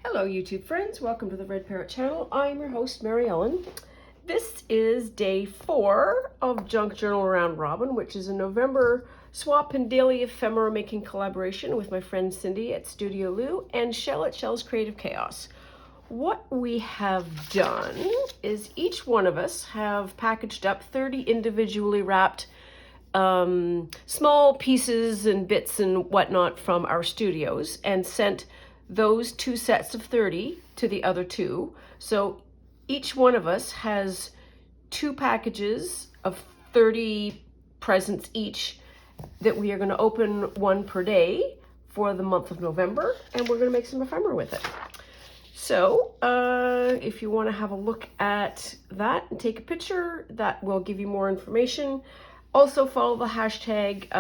Hello YouTube friends, welcome to the Red Parrot channel. I'm your host Mary Ellen. This is day 4 of Junk Journal Round Robin, which is a November swap and daily ephemera making collaboration with my friend Cindy at Studio Lou and Shell at Shell's Creative Chaos. What we have done is each one of us have packaged up 30 individually wrapped small pieces and bits and whatnot from our studios and sent those 2 sets of 30 to the other 2. So each one of us has 2 packages of 30 presents each that we are going to open 1 per day for the month of November, and we're going to make some ephemera with it. So if you want to have a look at that and take a picture, that will give you more information. Also follow the hashtag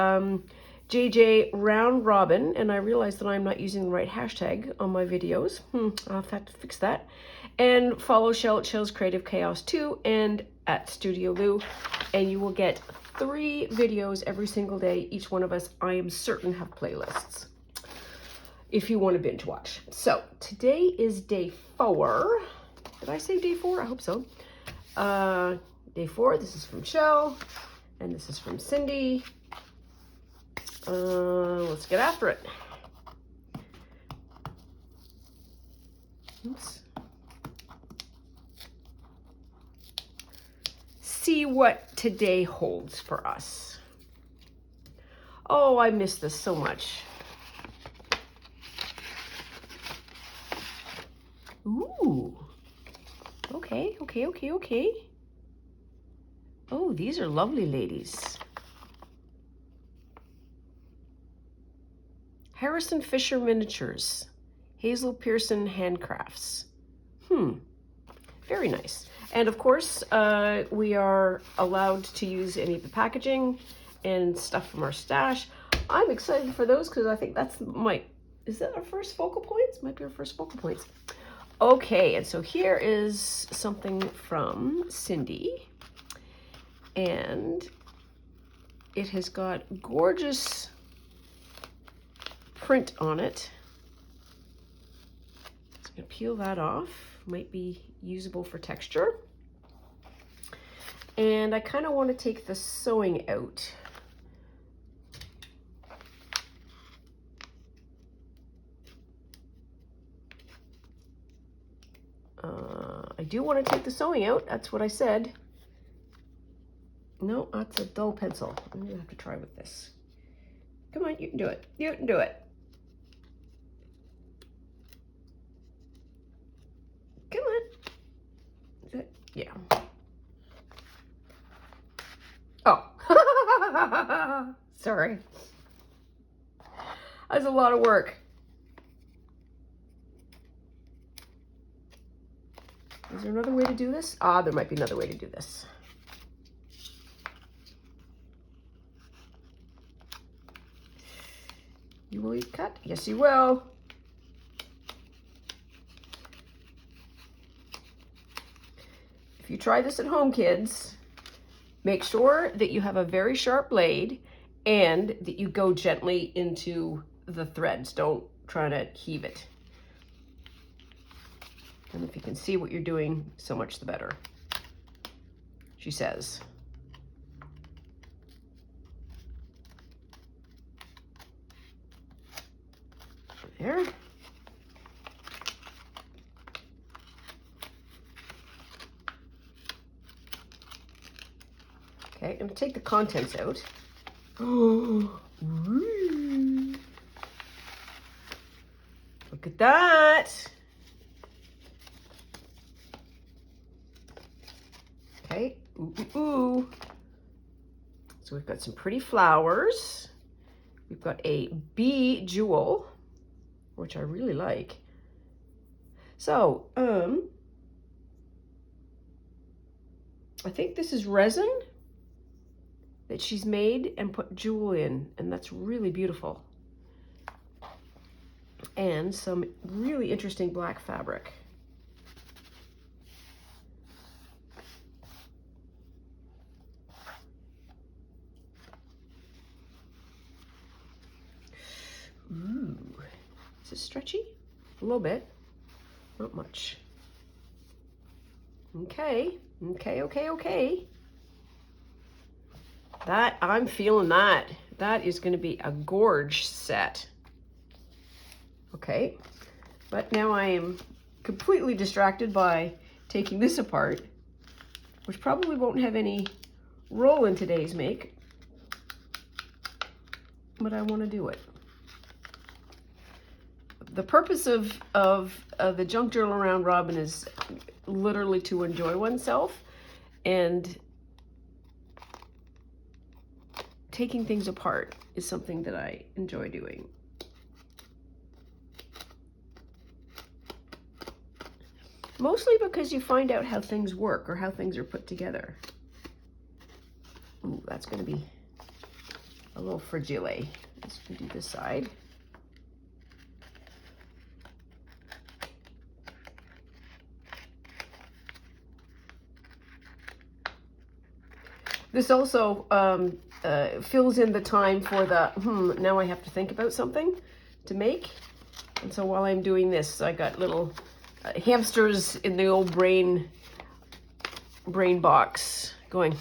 JJ Round Robin, and I realize that I'm not using the right hashtag on my videos. I'll have to fix that. And follow Shell at Shell's Creative Chaos too, and at Studio Lou, and you will get 3 videos every single day. Each one of us, I am certain, have playlists if you want to binge watch. So today is day 4. Did I say day 4? I hope so. Day 4. This is from Shell, and this is from Cindy. Let's get after it. Oops. See what today holds for us. Oh, I miss this so much. Ooh. Okay. Oh, these are lovely ladies. Harrison Fisher Miniatures, Hazel Pearson Handcrafts. Very nice. And of course, we are allowed to use any of the packaging and stuff from our stash. I'm excited for those because I think that's is that our first focal points? Might be our first focal points. Okay, and so here is something from Cindy. And it has got gorgeous print on it. So I'm going to peel that off. Might be usable for texture. And I kind of want to take the sewing out. I do want to take the sewing out. That's what I said. No, that's a dull pencil. I'm going to have to try with this. Come on, you can do it. You can do it. Come on. Is it? Yeah. Oh. Sorry. That's a lot of work. Is there another way to do this? There might be another way to do this. You will eat cut? Yes, you will. If you try this at home, kids, make sure that you have a very sharp blade and that you go gently into the threads. Don't try to heave it. And if you can see what you're doing, so much the better, she says. There. Okay, I'm going to take the contents out. Oh, look at that. Okay, ooh. So we've got some pretty flowers. We've got a bee jewel, which I really like. So, I think this is resin that she's made and put jewel in, and that's really beautiful. And some really interesting black fabric. Ooh, is it stretchy? A little bit. Not much. Okay, okay. That, I'm feeling that. That is going to be a gorge set. Okay, but now I am completely distracted by taking this apart, which probably won't have any roll in today's make, but I want to do it. The purpose of the junk journal around Robin is literally to enjoy oneself, and taking things apart is something that I enjoy doing. Mostly because you find out how things work or how things are put together. Ooh, that's going to be a little fragile. Let's do this side. This also fills in the time for the, now I have to think about something to make. And so while I'm doing this, I got little hamsters in the old brain box going,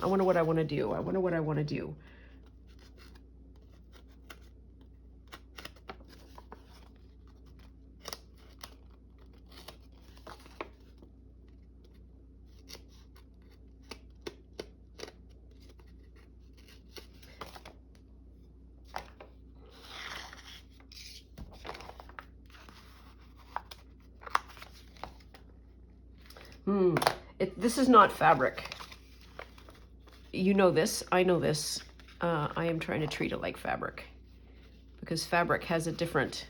I wonder what I want to do. I wonder what I want to do. This is not fabric. You know this. I know this. I am trying to treat it like fabric, because fabric has a different...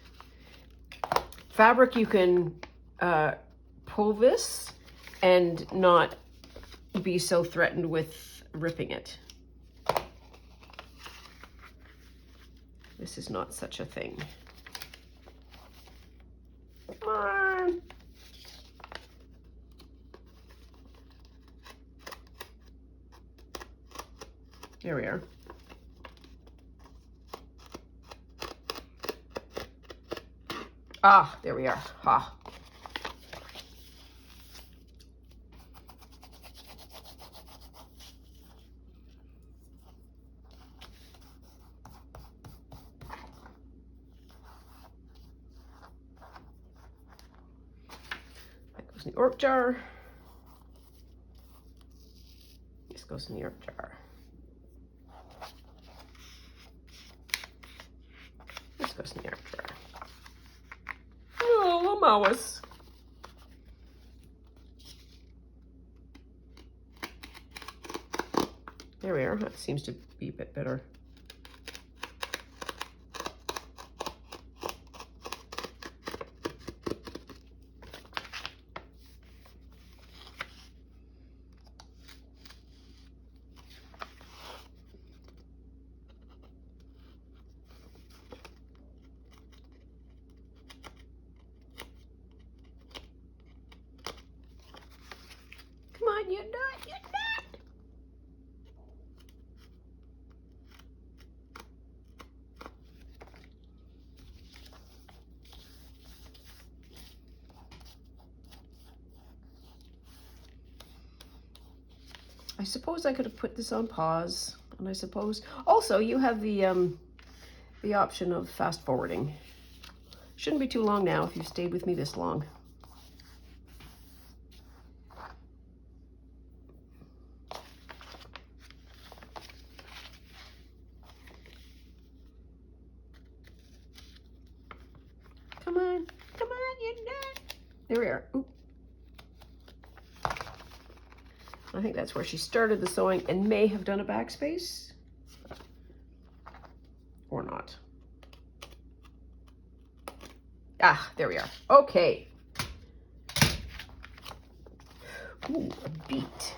Fabric, you can pull this and not be so threatened with ripping it. This is not such a thing. Come on. There we are. Ah, there we are. Ha. That goes in the orc jar. This goes in the orc jar. This goes in the orc jar. Oh, little mouse. There we are. That seems to be a bit better. Come on, you're not, you're not. I suppose I could have put this on pause, and I suppose also you have the option of fast forwarding. Shouldn't be too long now if you've stayed with me this long. Come on, you're not. There we are. Oop. I think that's where she started the sewing and may have done a backspace. Or not. Ah, there we are. Okay. Ooh, a beat.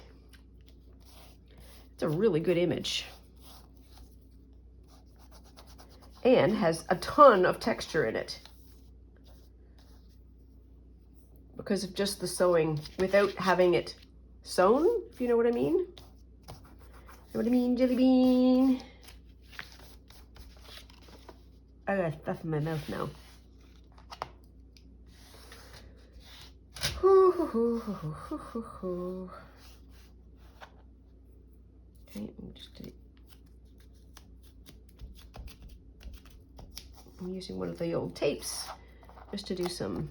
It's a really good image. And has a ton of texture in it. Because of just the sewing without having it sewn, if you know what I mean. Know what I mean, Jelly Bean? I got stuff in my mouth now. I'm using one of the old tapes just to do some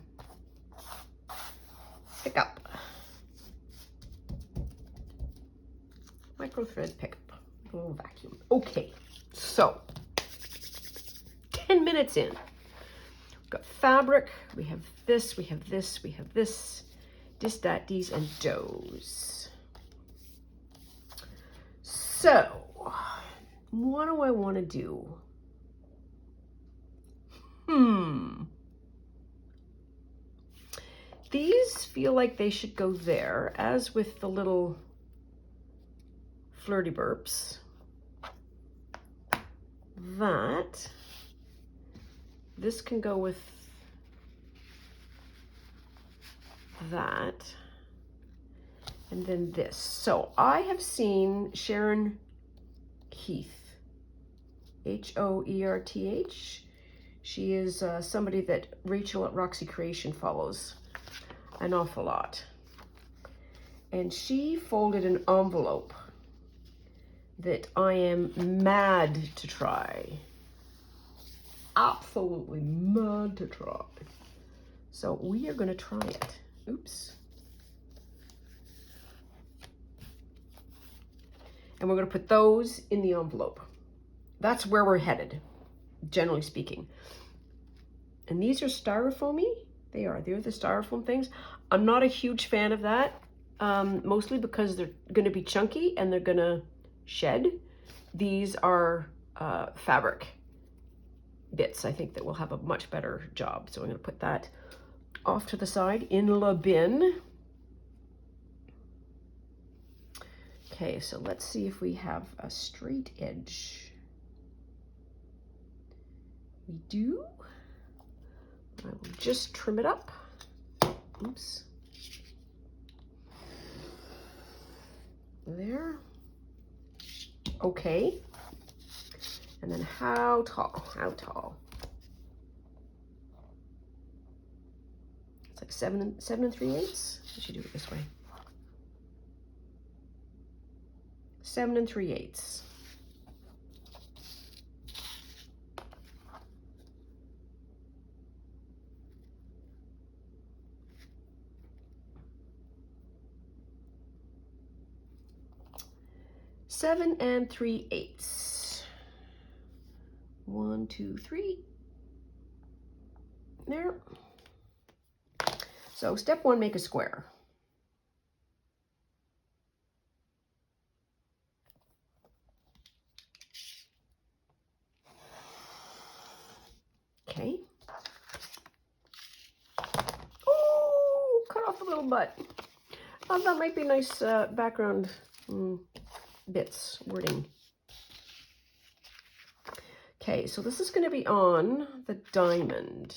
pickup. Micro thread pickup, a little vacuum. Okay, so 10 minutes in. We've got fabric, we have this, we have this, we have this, that, these, and does. So, what do I want to do? These feel like they should go there, as with the little flirty burps. This can go with that. And then this. So I have seen Sharon Heath, H-O-E-R-T-H. She is somebody that Rachel at Roxy Creation follows an awful lot. And she folded an envelope that I am mad to try. Absolutely mad to try. So we are going to try it. Oops. And we're going to put those in the envelope. That's where we're headed, generally speaking. And these are styrofoamy. They're the styrofoam things. I'm not a huge fan of that, mostly because they're going to be chunky and they're going to shed. These are fabric bits. I think that will have a much better job. So I'm going to put that off to the side in the bin. Okay, so let's see if we have a straight edge. We do. I will just trim it up. Oops. There. Okay. And then how tall? How tall? It's like 7 and 3/8. I should do it this way. 7 and 3/8. Seven and 3/8. 1, 2, 3. There. So step 1, make a square. Okay. Oh, cut off the little butt. Oh, that might be nice background bits, wording. Okay, so this is going to be on the diamond.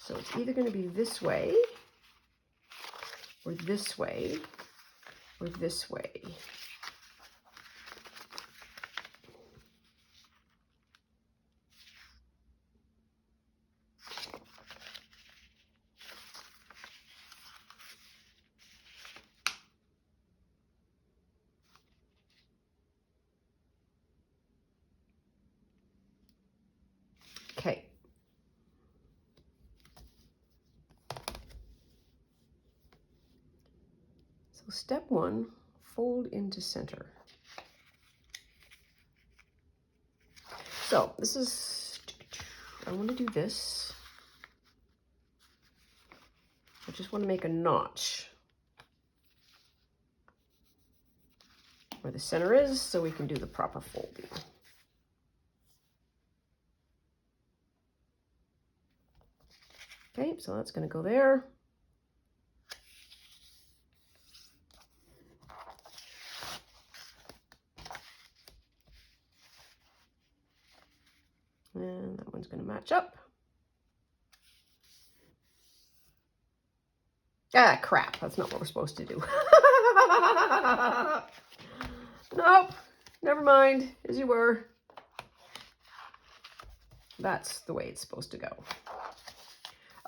So it's either going to be this way, or this way, or this way. Okay. So step 1, fold into center. So this is, I want to do this. I just want to make a notch where the center is so we can do the proper folding. Okay, so that's going to go there. And that one's going to match up. Ah, crap. That's not what we're supposed to do. Nope. Never mind. As you were. That's the way it's supposed to go.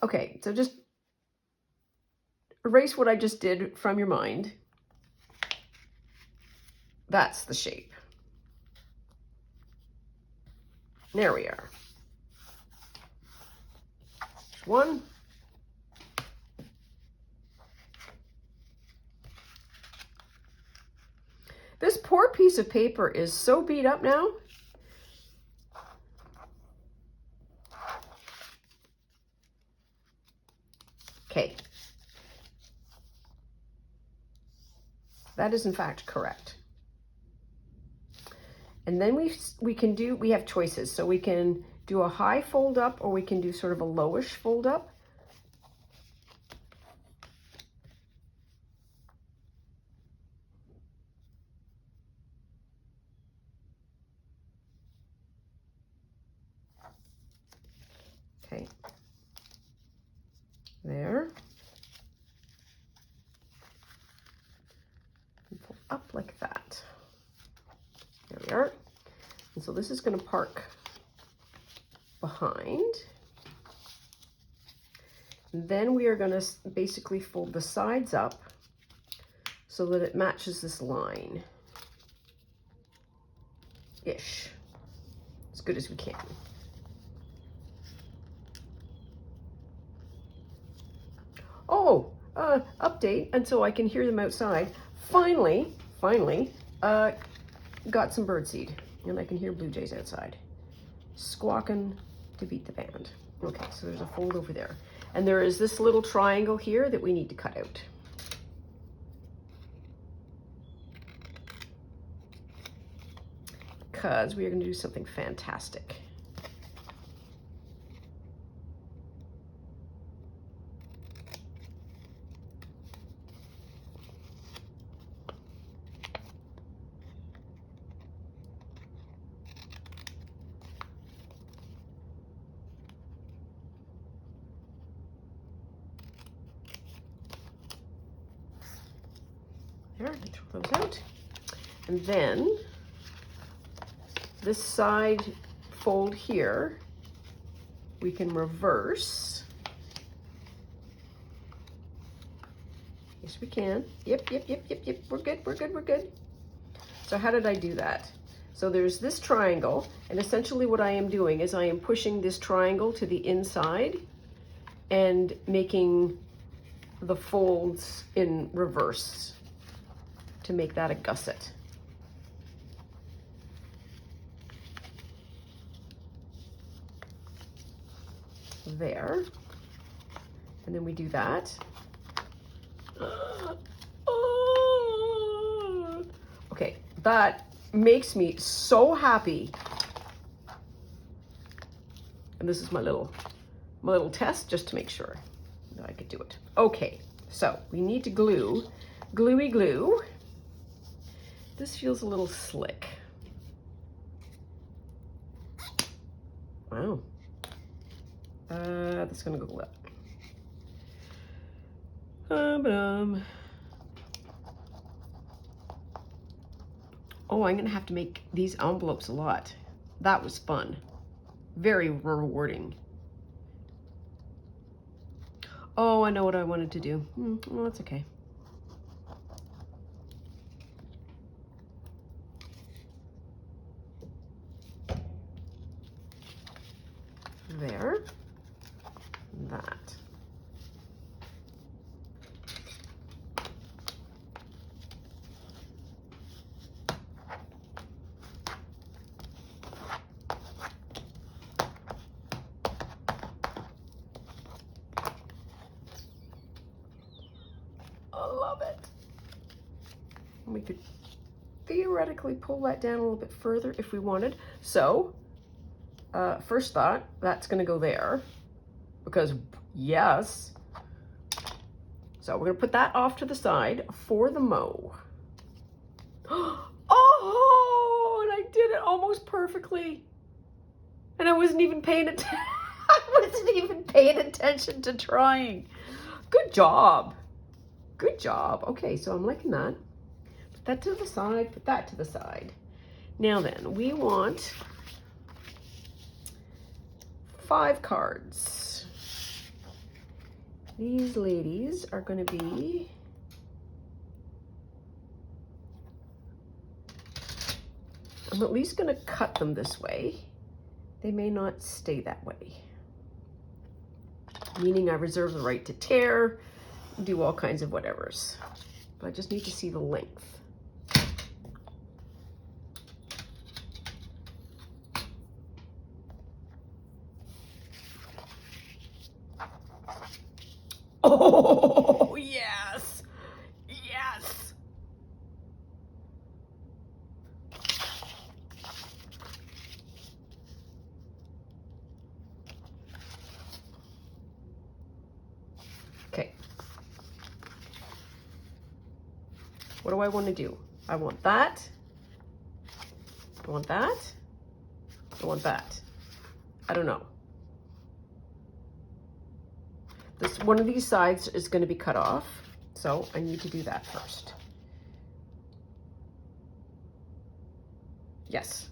Okay, so just erase what I just did from your mind. That's the shape. There we are. There's one. This poor piece of paper is so beat up now. Okay. That is in fact correct. And then we have choices. So we can do a high fold up, or we can do sort of a lowish fold up. Okay. There. And fold up like that. There we are. And so this is going to park behind. And then we are going to basically fold the sides up so that it matches this line. Ish. As good as we can. Oh, update, and so I can hear them outside. Finally, got some birdseed, and I can hear blue jays outside, squawking to beat the band. Okay, so there's a fold over there. And there is this little triangle here that we need to cut out. Because we are going to do something fantastic. There, throw those out. And then this side fold here, we can reverse. Yes, we can. Yep. We're good. So how did I do that? So there's this triangle, and essentially what I am doing is I am pushing this triangle to the inside and making the folds in reverse to make that a gusset. There. And then we do that. Okay, that makes me so happy. And this is my little test just to make sure that I could do it. Okay, so we need to glue, gluey glue. This feels a little slick. Wow. That's gonna go up. Oh, I'm gonna have to make these envelopes a lot. That was fun. Very rewarding. Oh, I know what I wanted to do. Well, that's okay. There. That. I love it. We could theoretically pull that down a little bit further if we wanted. So, first thought, that's going to go there because yes. So we're going to put that off to the side for the mow. Oh, and I did it almost perfectly. And I wasn't even paying attention. I wasn't even paying attention to trying. Good job. Good job. Okay, so I'm liking that. Put that to the side, put that to the side. Now then, we want 5 cards. These ladies are going to be I'm at least going to cut them this way. They may not stay that way. Meaning I reserve the right to tear, do all kinds of whatevers. But I just need to see the length. Oh, yes. Yes. Okay. What do I want to do? I want that. I want that. I want that. I don't know. This one of these sides is going to be cut off, so I need to do that first. Yes.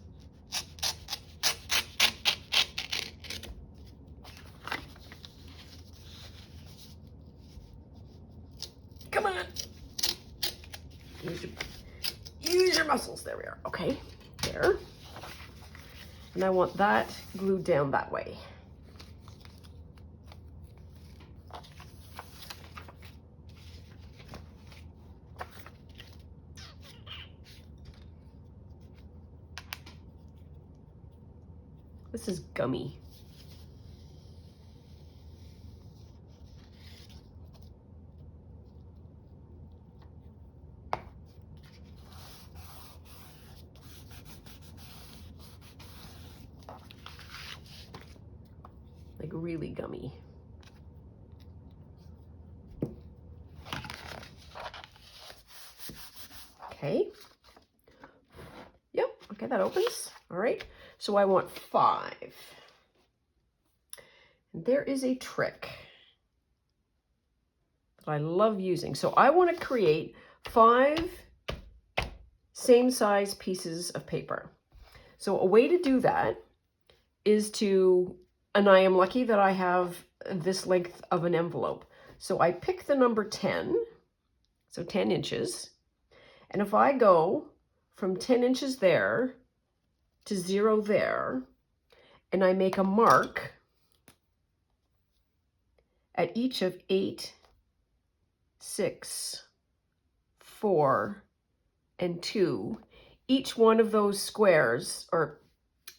Come on. Use your muscles. There we are. Okay, there. And I want that glued down that way. This is gummy. Like really gummy. Okay. Yep, okay, that opens. All right, so I want 5. And there is a trick that I love using. So I want to create 5 same size pieces of paper. So a way to do that is to, and I am lucky that I have this length of an envelope. So I pick the number 10, so 10 inches. And if I go from 10 inches there to 0 there, and I make a mark at each of 8, 6, 4, and 2, each one of those squares or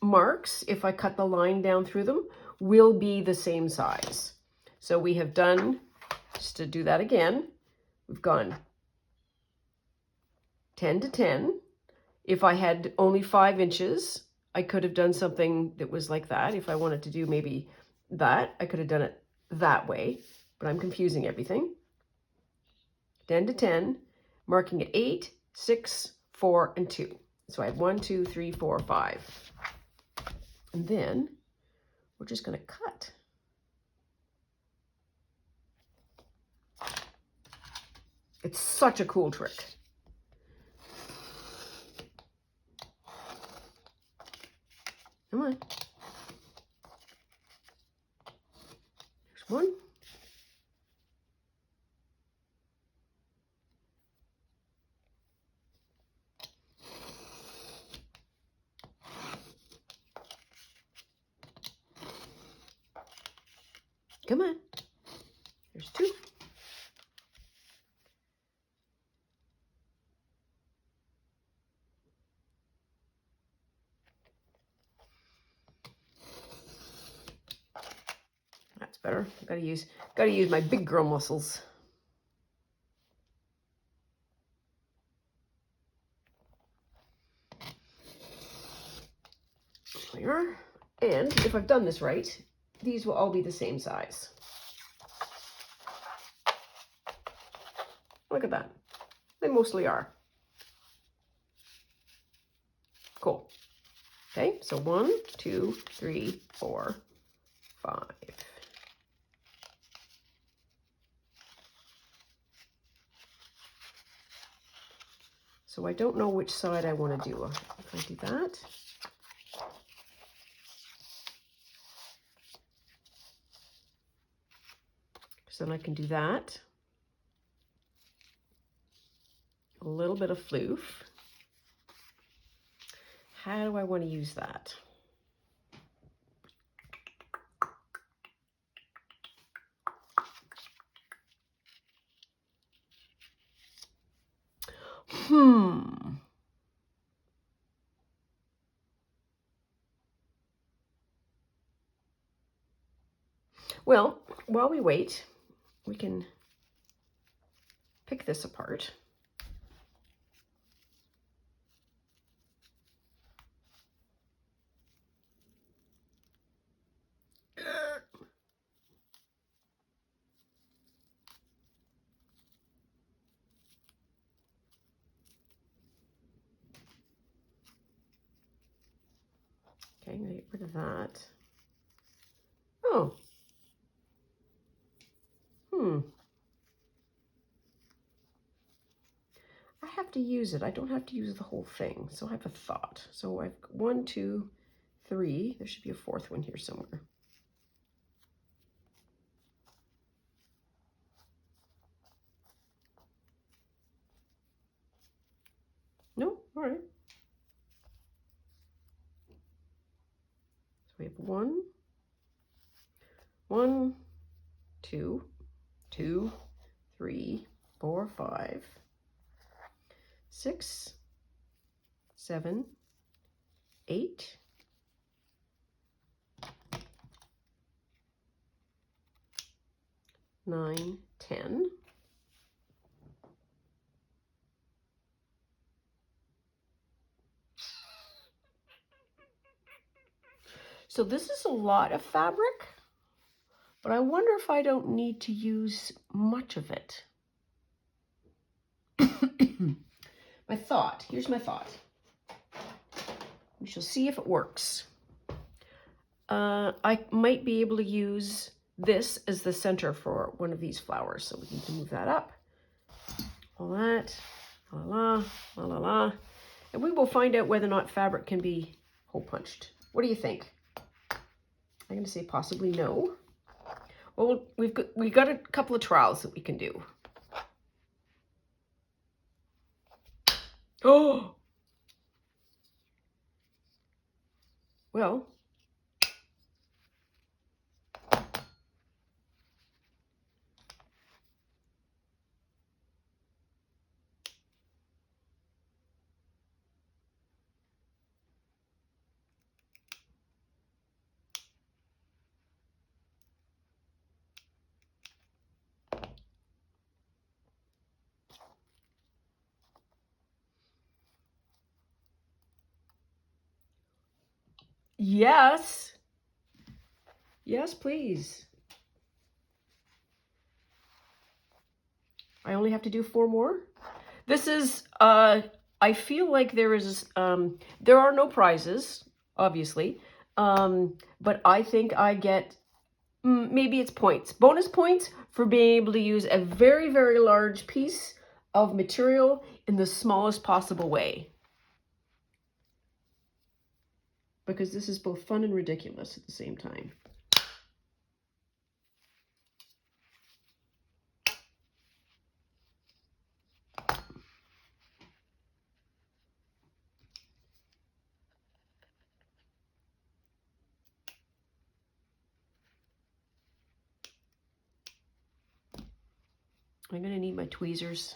marks, if I cut the line down through them, will be the same size. So we have done, just to do that again, we've gone 10 to 10. If I had only 5 inches, I could have done something that was like that. If I wanted to do maybe that, I could have done it that way, but I'm confusing everything. 10 to 10, marking at 8, 6, 4, and 2. So I have 1, 2, 3, 4, 5. And then we're just going to cut. It's such a cool trick. Come on. There's one. Come on. There's 2. That's better. Gotta use my big girl muscles. There. And if I've done this right, these will all be the same size. Look at that. They mostly are. Cool. Okay, so 1, 2, 3, 4, 5. So I don't know which side I want to do. If I do that. So then I can do that. A little bit of floof. How do I want to use that? Well, while we wait, we can pick this apart. Okay, I'm going to get rid of that. Oh. I have to use it. I don't have to use the whole thing. So I have a thought. So I've 1, 2, 3. There should be a fourth one here somewhere. No? All right. So we have 1, 2, 2, 3, 4, 5, 6, 7, 8, 9, 10. So this is a lot of fabric, but I wonder if I don't need to use much of it. My thought, here's my thought. We shall see if it works. I might be able to use this as the center for one of these flowers. So we need to move that up. All that, la la, la la la. And we will find out whether or not fabric can be hole punched. What do you think? I'm going to say possibly no. Well, we've got a couple of trials that we can do. Oh! Well, yes. Yes, please. I only have to do 4 more. This is, I feel like there are no prizes, obviously, but I think I get, maybe it's points, bonus points for being able to use a very, very large piece of material in the smallest possible way. Because this is both fun and ridiculous at the same time. I'm going to need my tweezers,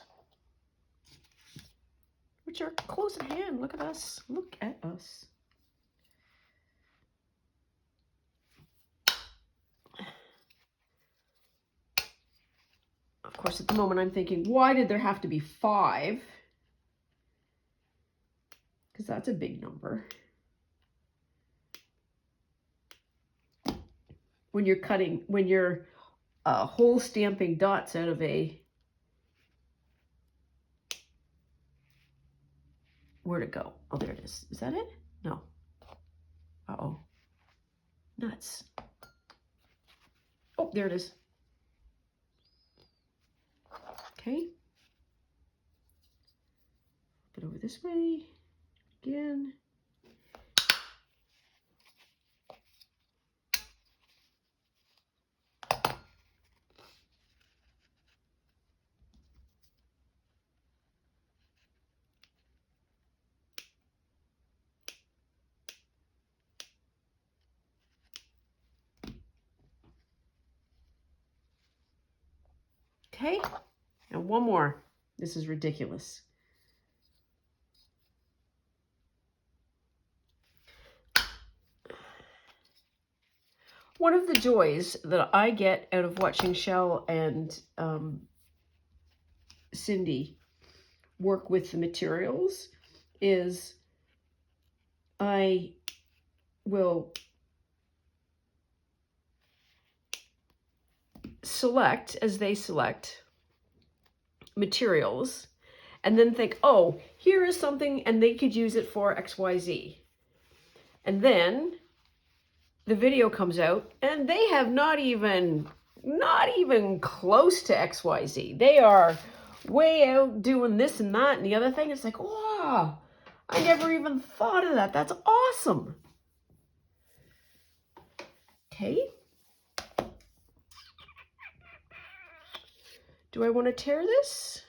which are close at hand. Look at us. Look at us. Of course, at the moment I'm thinking, why did there have to be 5? Because that's a big number. When you're cutting, when you're hole stamping dots out of a, where'd it go? Oh, there it is. Is that it? No. Uh-oh. Nuts. Oh, there it is. Okay. Get over this way. Again. Okay, and one more. This is ridiculous. One of the joys that I get out of watching Shell and Cindy work with the materials is I will select, as they select, materials, and then think, oh, here is something, and they could use it for XYZ. And then the video comes out, and they have not even close to XYZ. They are way out doing this and that and the other thing. It's like, wow, I never even thought of that. That's awesome. Okay. Do I want to tear this?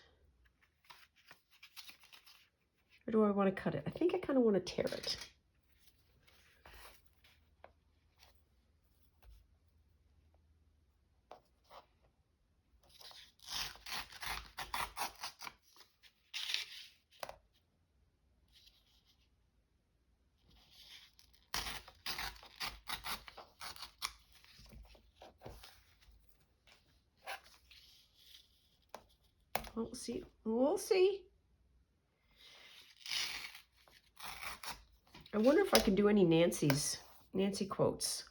Or do I want to cut it? I think I kind of want to tear it. We'll see. We'll see. I wonder if I can do any Nancy quotes.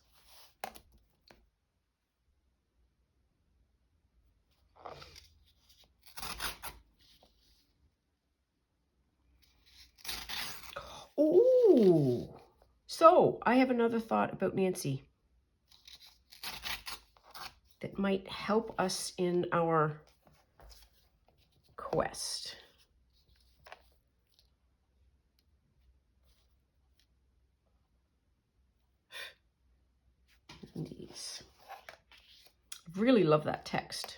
Ooh. So I have another thought about Nancy that might help us in our quest. These. Really love that text.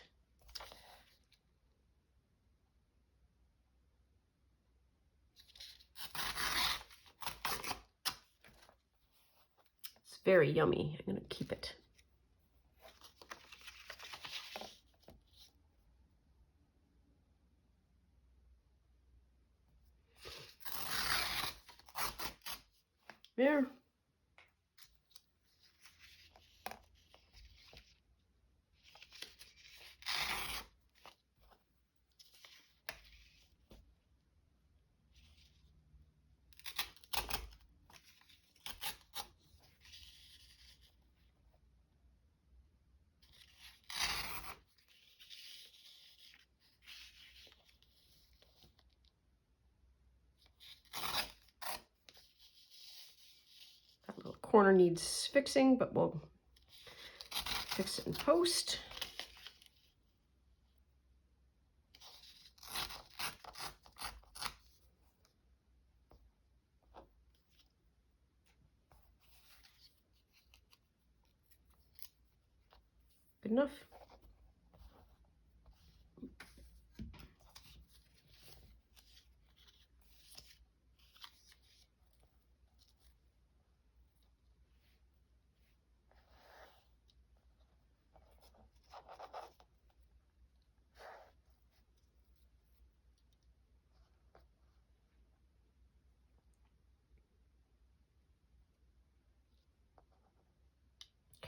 It's very yummy. I'm going to keep it. There. That little corner needs fixing, but we'll fix it in post. Good enough.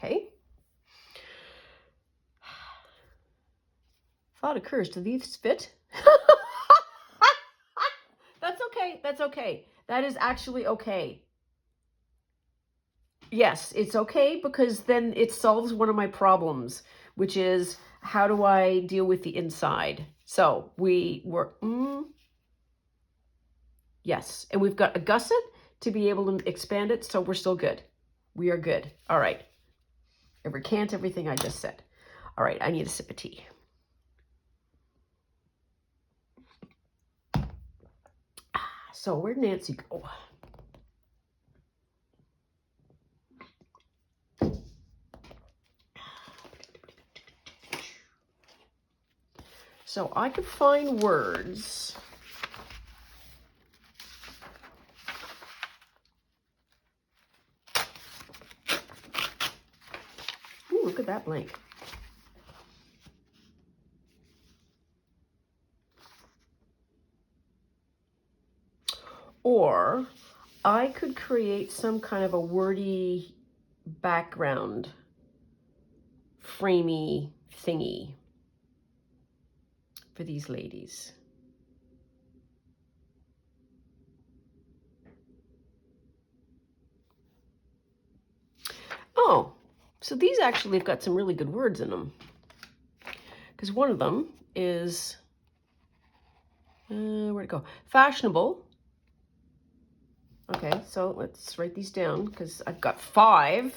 Okay. Thought occurs, do these fit? That's okay. That's okay. That is actually okay. Yes, it's okay because then it solves one of my problems, which is how do I deal with the inside? So we were, yes, and we've got a gusset to be able to expand it, so we're still good. We are good. All right. I recant everything I just said. All right, I need a sip of tea. So where'd Nancy go? So I could find words. Ooh, look at that blank. Or I could create some kind of a wordy background, framey thingy for these ladies. Oh, so these actually have got some really good words in them. Because one of them is, where'd it go? Fashionable. Okay, so let's write these down because I've got 5.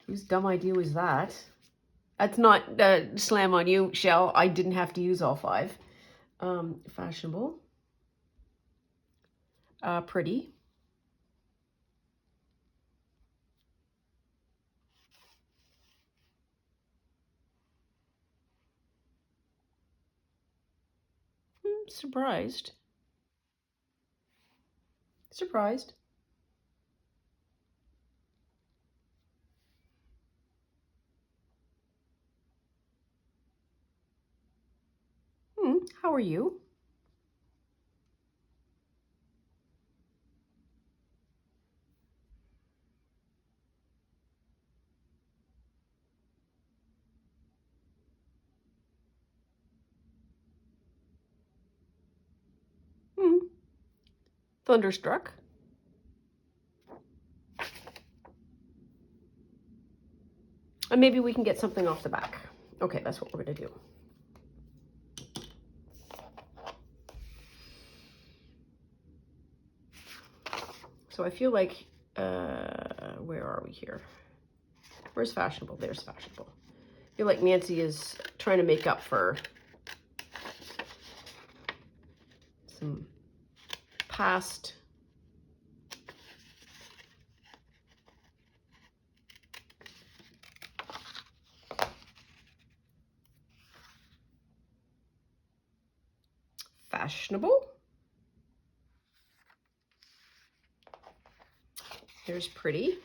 Whose dumb idea was that? That's not slam on you, Shell. I didn't have to use all 5. Fashionable. Pretty. Surprised. Surprised. How are you? Thunderstruck. And maybe we can get something off the back. Okay, that's what we're going to do. So I feel like, where are we here? Where's fashionable? There's fashionable. I feel like Nancy is trying to make up for some past fashionable. There's pretty.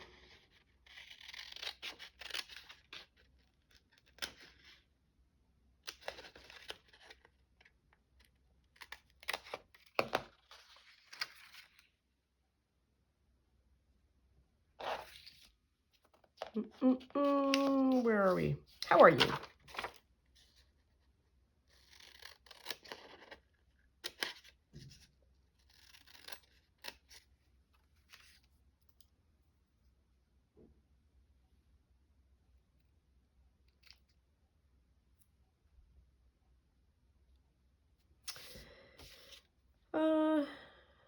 Where are we? How are you?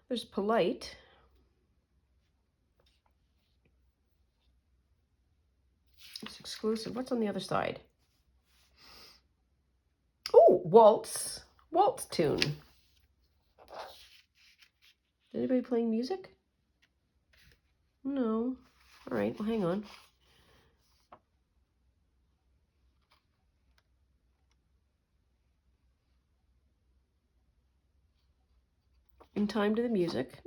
There's polite. It's exclusive. What's on the other side? Oh, waltz. Waltz tune. Anybody playing music? No. All right, well, hang on. In time to the music.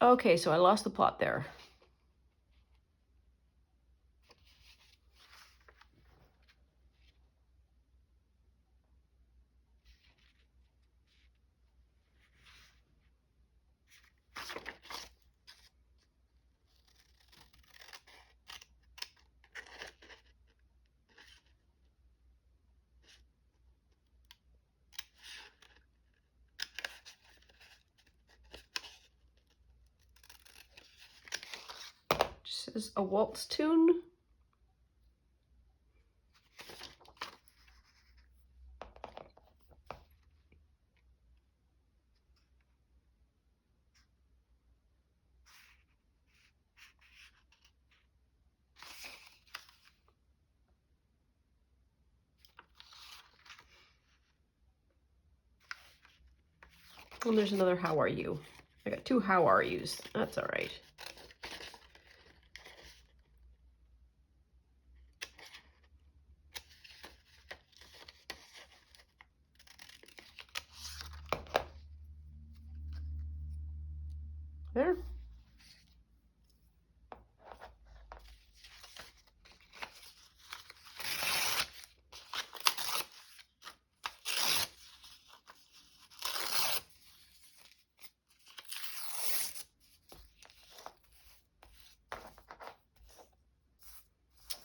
Okay, so I lost the plot there. Just says a waltz tune. And there's another how are you. I got 2 how are yous. That's all right. There.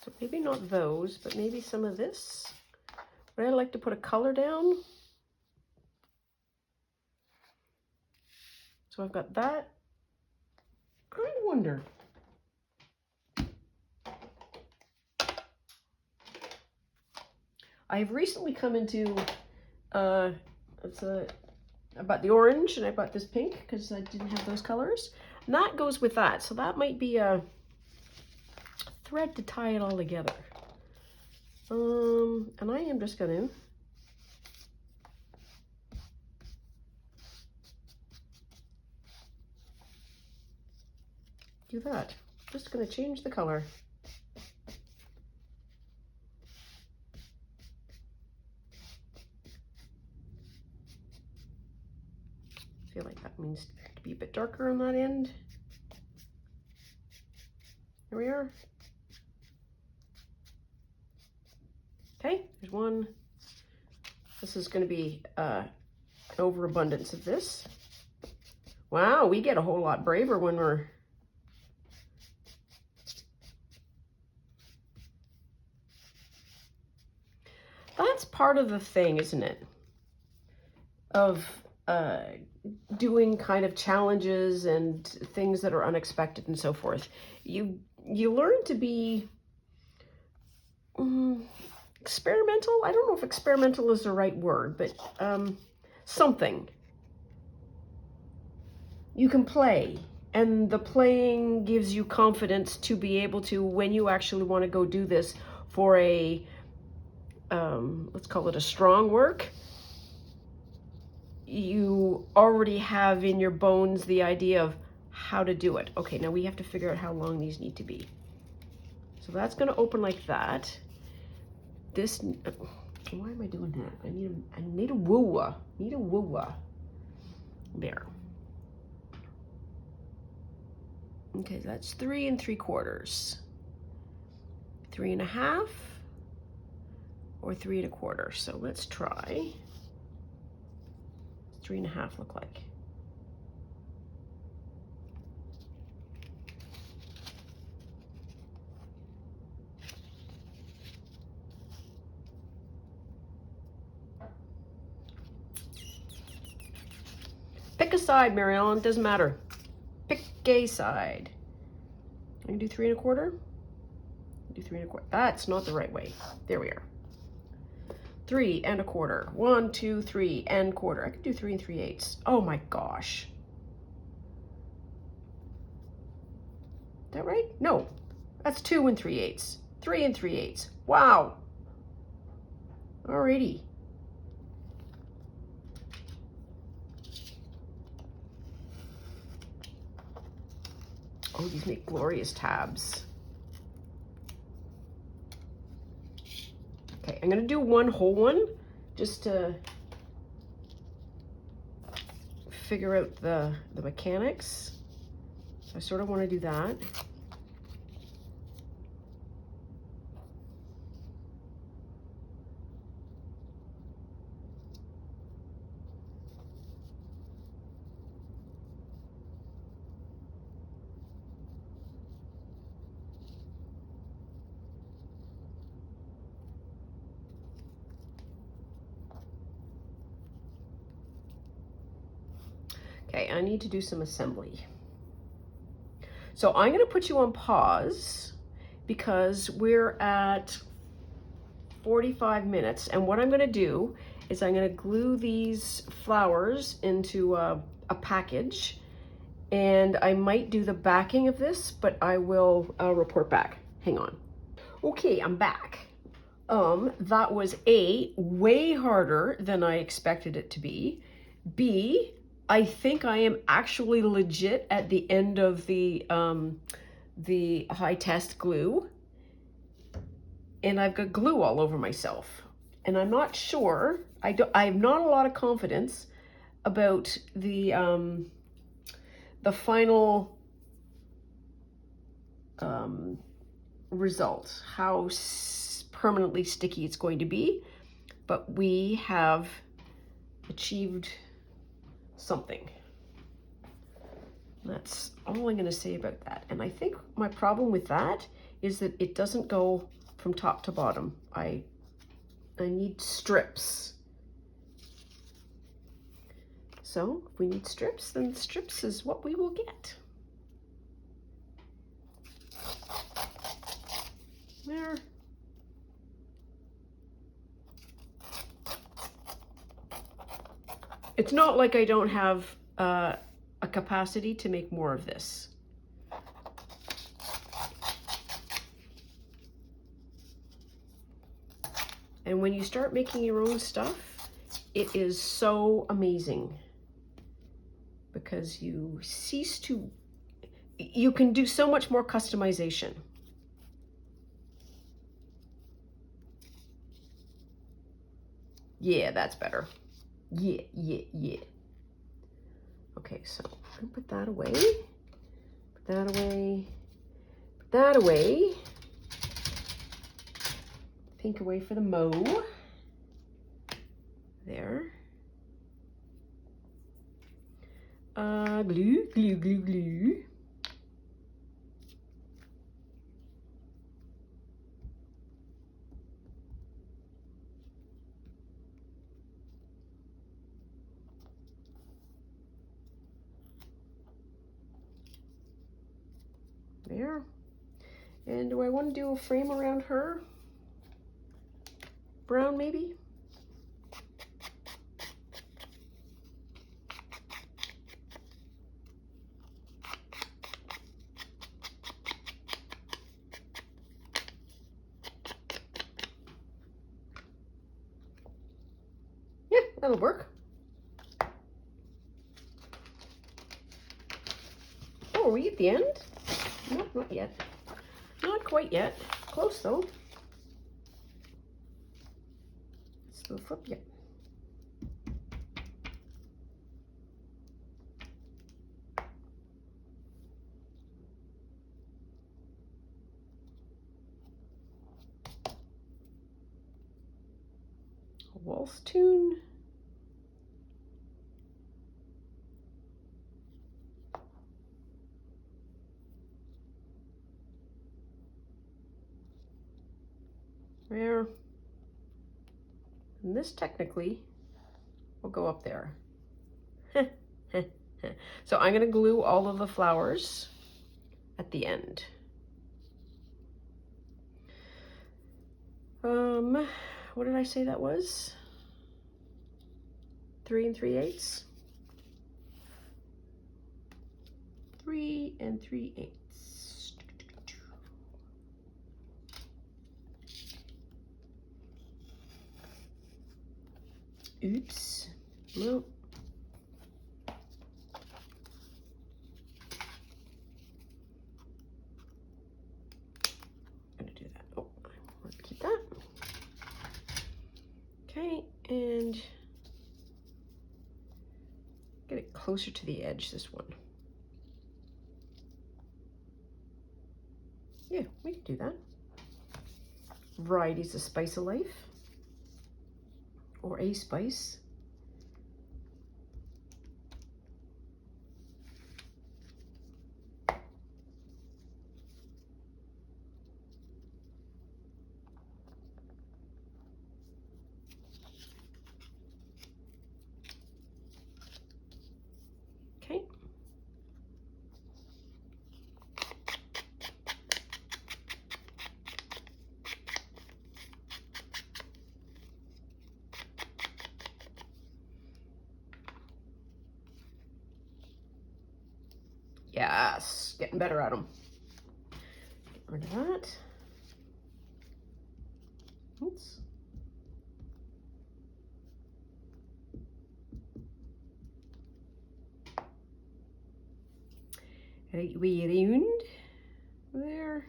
So maybe not those, but maybe some of this. Would I like to put a color down? So I've got that. I wonder. I've recently come into, I bought the orange and I bought this pink because I didn't have those colors. And that goes with that. So that might be a thread to tie it all together. And I am just going to do that. Just going to change the color. I feel like that means to be a bit darker on that end. Here we are. Okay, there's one. This is going to be an overabundance of this. Wow, we get a whole lot braver when we're... That's part of the thing, isn't it? Of doing kind of challenges and things that are unexpected and so forth. You learn to be experimental. I don't know if experimental is the right word, but something. You can play, and the playing gives you confidence to be able to, when you actually want to go do this for a let's call it a strong work, you already have in your bones the idea of how to do it. Okay, now we have to figure out how long these need to be. So that's going to open like that. This, why am I doing that? I need a woo-wah. Need a woo-wah. There. Okay, that's 3 3/4. 3 1/2 or 3 1/4. So let's try. 3 1/2 look like. Pick a side, Mary Ellen, doesn't matter. Pick a side. I can do 3 1/4. Do 3 1/4. That's not the right way. There we are. 3 1/4. 1, 2, 3 1/4. I could do 3 3/8. Oh my gosh. Is that right? No, that's 2 3/8. 3 3/8. Wow. Alrighty. Oh, these make glorious tabs. Okay, I'm going to do one whole one just to figure out the mechanics. So I sort of want to do that. Okay, I need to do some assembly. So I'm going to put you on pause because we're at 45 minutes. And what I'm going to do is I'm going to glue these flowers into a package. And I might do the backing of this, but I will report back. Hang on. Okay, I'm back. That was A, way harder than I expected it to be. B, I think I am actually legit at the end of the high test glue. And I've got glue all over myself. And I'm not sure, I have not a lot of confidence about the the final result, how permanently sticky it's going to be, but we have achieved something. That's all I'm going to say about that. And I think my problem with that is that it doesn't go from top to bottom. I need strips. So if we need strips, then strips is what we will get. There. It's not like I don't have a capacity to make more of this. And when you start making your own stuff, it is so amazing because you can do so much more customization. Yeah, that's better. Yeah. Okay, so I'm gonna put that away, put that away, put that away. Pink away for the mow. There. Glue. There. And do I want to do a frame around her? Brown maybe? Yeah, that'll work. Oh, are we at the end? No, not yet. Not quite yet. Close though. Let's do a flip yet. A waltz tune. There. And this technically will go up there. So I'm going to glue all of the flowers at the end. What did I say that was? 3 3/8? 3 3/8. Oops. Nope. I'm gonna do that. Oh, let's keep that. Okay, and get it closer to the edge, this one. Yeah, we can do that. Varieties of spice of life. Or a spice. Okay. Yes, getting better at them. Get rid of that. Oops. Rewound there.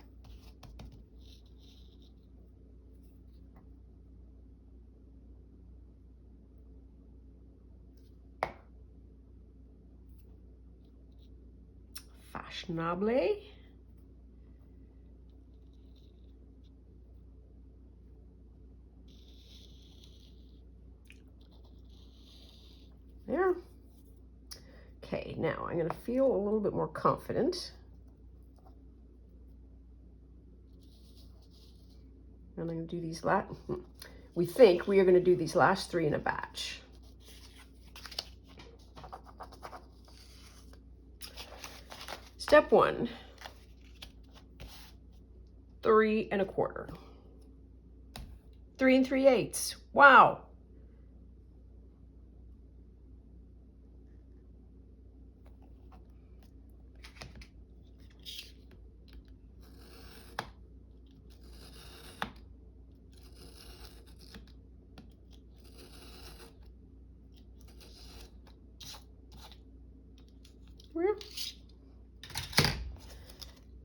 fashionable. There. Okay, now I'm going to feel a little bit more confident. And I'm going to do these we think we are going to do these last 3 in a batch. Step 1, 3 1/4. 3 3/8. Wow.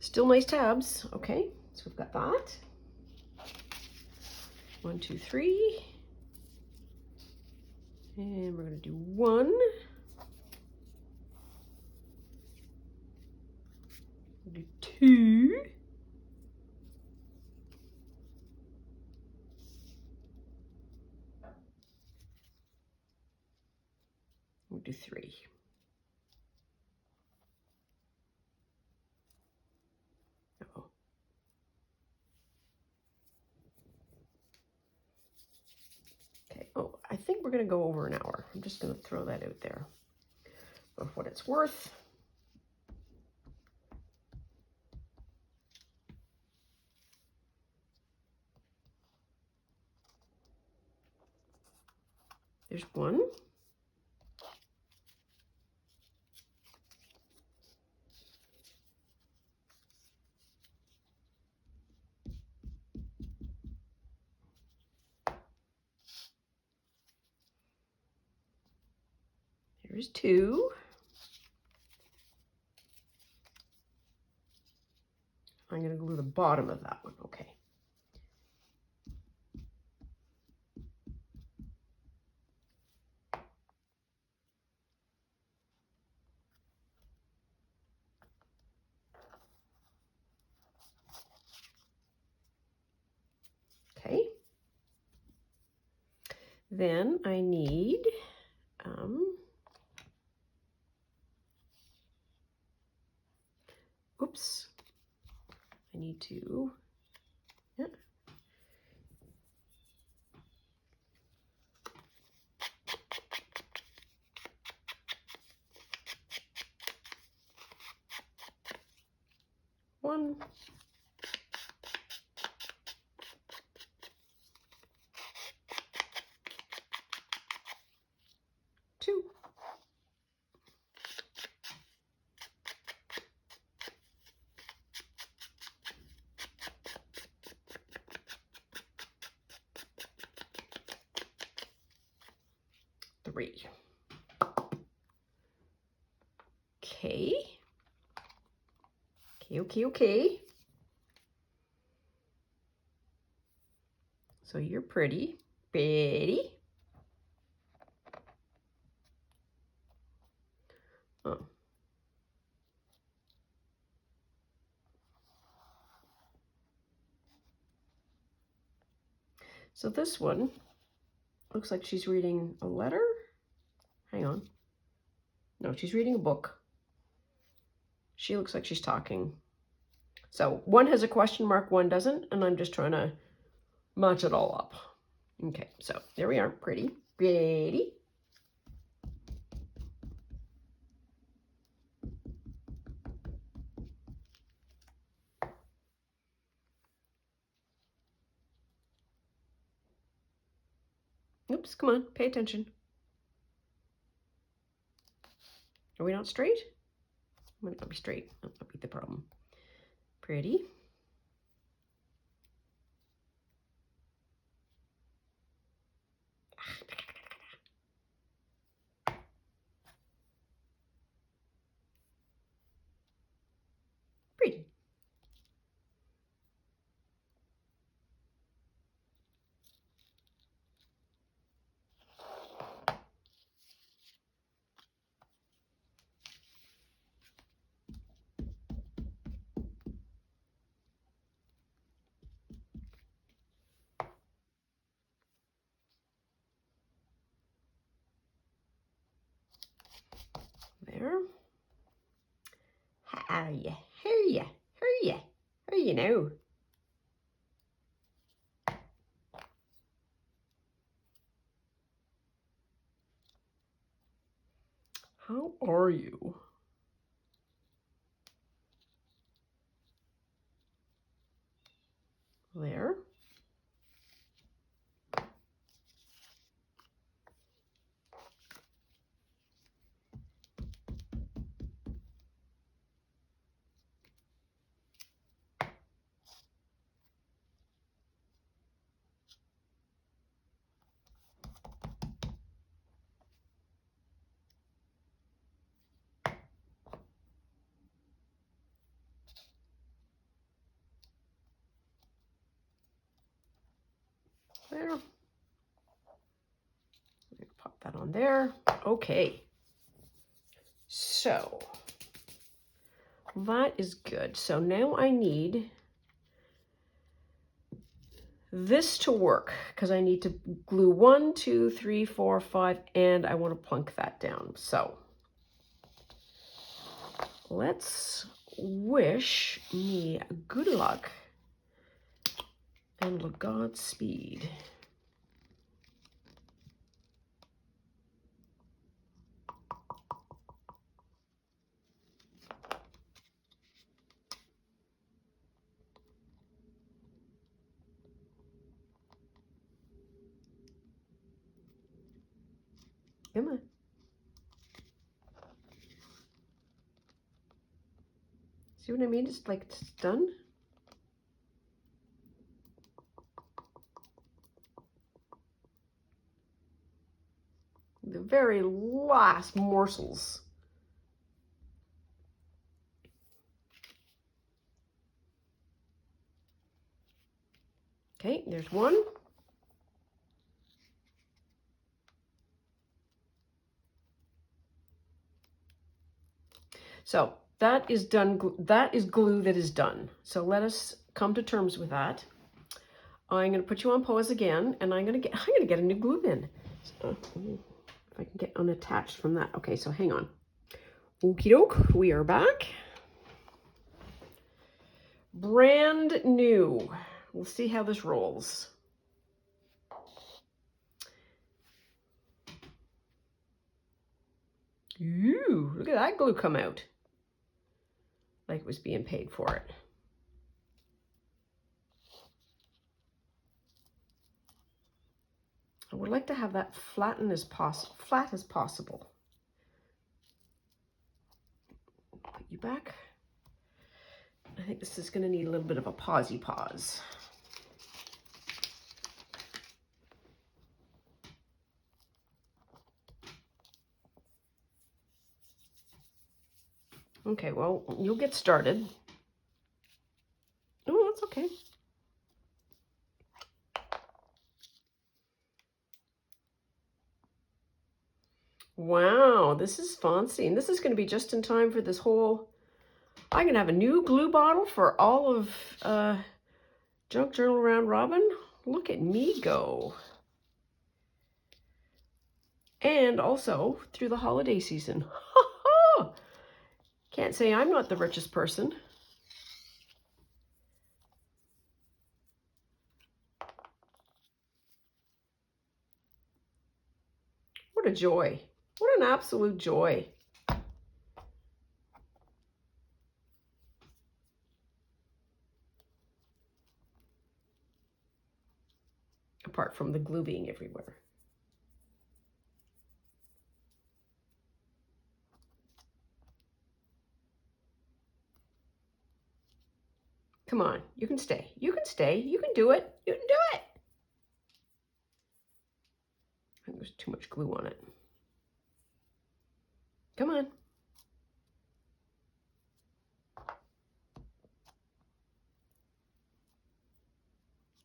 Still nice tabs. Okay, so we've got that. 1 2 3. And we're going to do 1. We'll do 2. We'll do 3. Uh-oh. Okay, oh, I think we're going to go over an hour. I'm just going to throw that out there for what it's worth. There's 1. There's 2. I'm going to glue the bottom of that one. Okay. Okay. Then I need oops. I need to, yeah. One. 2. 3. Okay. Okay. So you're pretty. Oh. So this one looks like she's reading a letter. Hang on. No, she's reading a book. She looks like she's talking. So one has a question mark, one doesn't, and I'm just trying to match it all up. Okay, so there we are. Pretty. Oops, come on, pay attention. Are we not straight? I'm gonna be straight. That'll be the problem. Pretty. Pretty. you? How are you now? How are you? There. There. Pop that on there. Okay. So that is good. So now I need this to work because I need to glue 1, 2, 3, 4, 5, and I want to plunk that down. So let's wish me good luck and Godspeed. Come on. See what I mean? It's like it's done. The very last morsels. Okay, there's one. So that is done. That is glue that is done. So let us come to terms with that. I'm going to put you on pause again, and I'm going to get a new glue bin. So, if I can get unattached from that. Okay, so hang on. Okie doke, we are back. Brand new. We'll see how this rolls. Ooh, look at that glue come out. Like it was being paid for it. I would like to have that flat as possible. Put you back. I think this is going to need a little bit of a pause. Okay, well, you'll get started. Oh, that's okay. Wow, this is fancy. And this is going to be just in time for this whole... I'm going to have a new glue bottle for all of Junk Journal Round Robin. Look at me go. And also through the holiday season. Can't say I'm not the richest person. What a joy. What an absolute joy. Apart from the glue being everywhere. Come on, you can stay. You can stay. You can do it. You can do it. I think there's too much glue on it. Come on.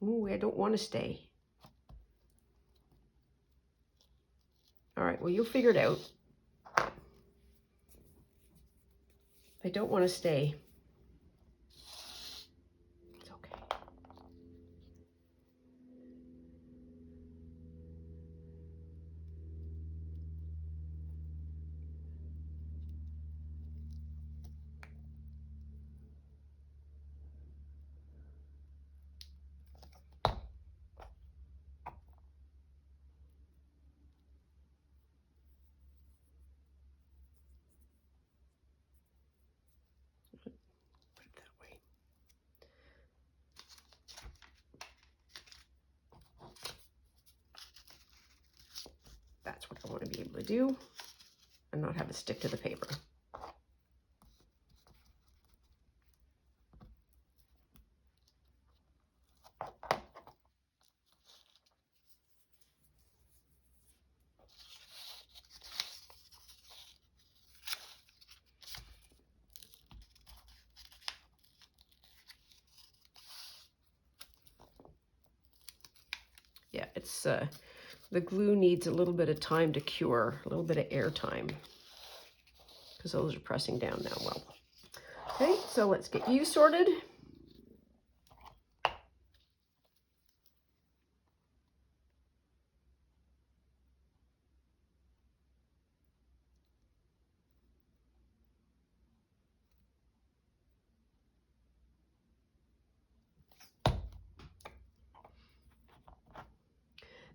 Ooh, I don't want to stay. All right, well, you'll figure it out. I don't want to stay. It's okay. able to do and not have it stick to the paper. Yeah, it's the glue needs a little bit of time to cure, a little bit of air time, because those are pressing down now well. Okay, so let's get you sorted.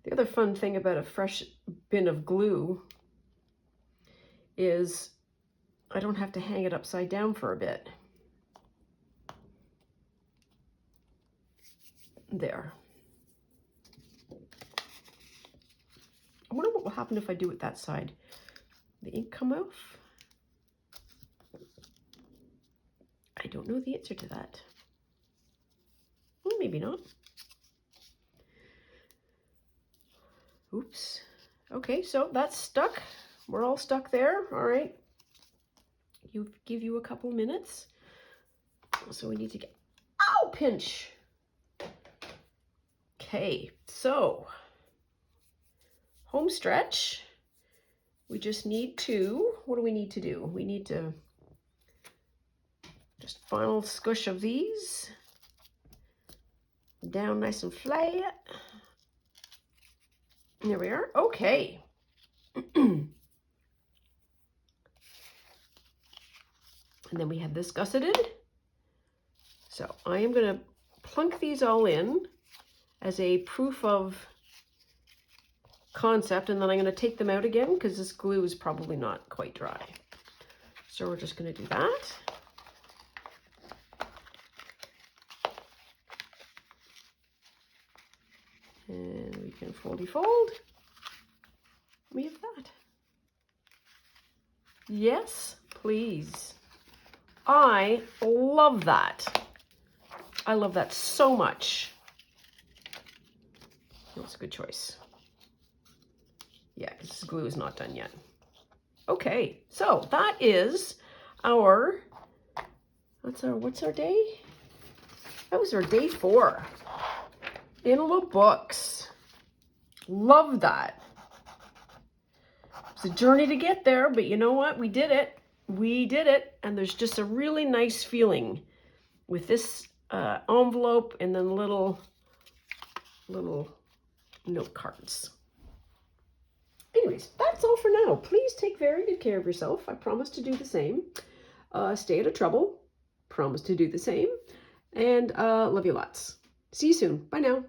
The other fun thing about a fresh bin of glue is I don't have to hang it upside down for a bit. There. I wonder what will happen if I do it that side. The ink come off? I don't know the answer to that. Well, maybe not. Oops. Okay, so that's stuck. We're all stuck there. All right. Give you a couple minutes. So we need to get, ow, pinch. Okay, so home stretch. We just need to, what do we need to do? We need to just final squish of these down nice and flat. There we are. Okay. And then we have this gusseted. So I am going to plunk these all in as a proof of concept, and then I'm going to take them out again because this glue is probably not quite dry. So we're just going to do that. And we can foldy fold. We have that. Yes, please. I love that. I love that so much. That's a good choice. Yeah, because this glue is not done yet. Okay, so that is our, what's our day? That was our day 4. In a little books. Love that. It's a journey to get there, but you know what? We did it. We did it. And there's just a really nice feeling with this envelope and then little note cards. Anyways, that's all for now. Please take very good care of yourself. I promise to do the same. Stay out of trouble. Promise to do the same. And love you lots. See you soon. Bye now.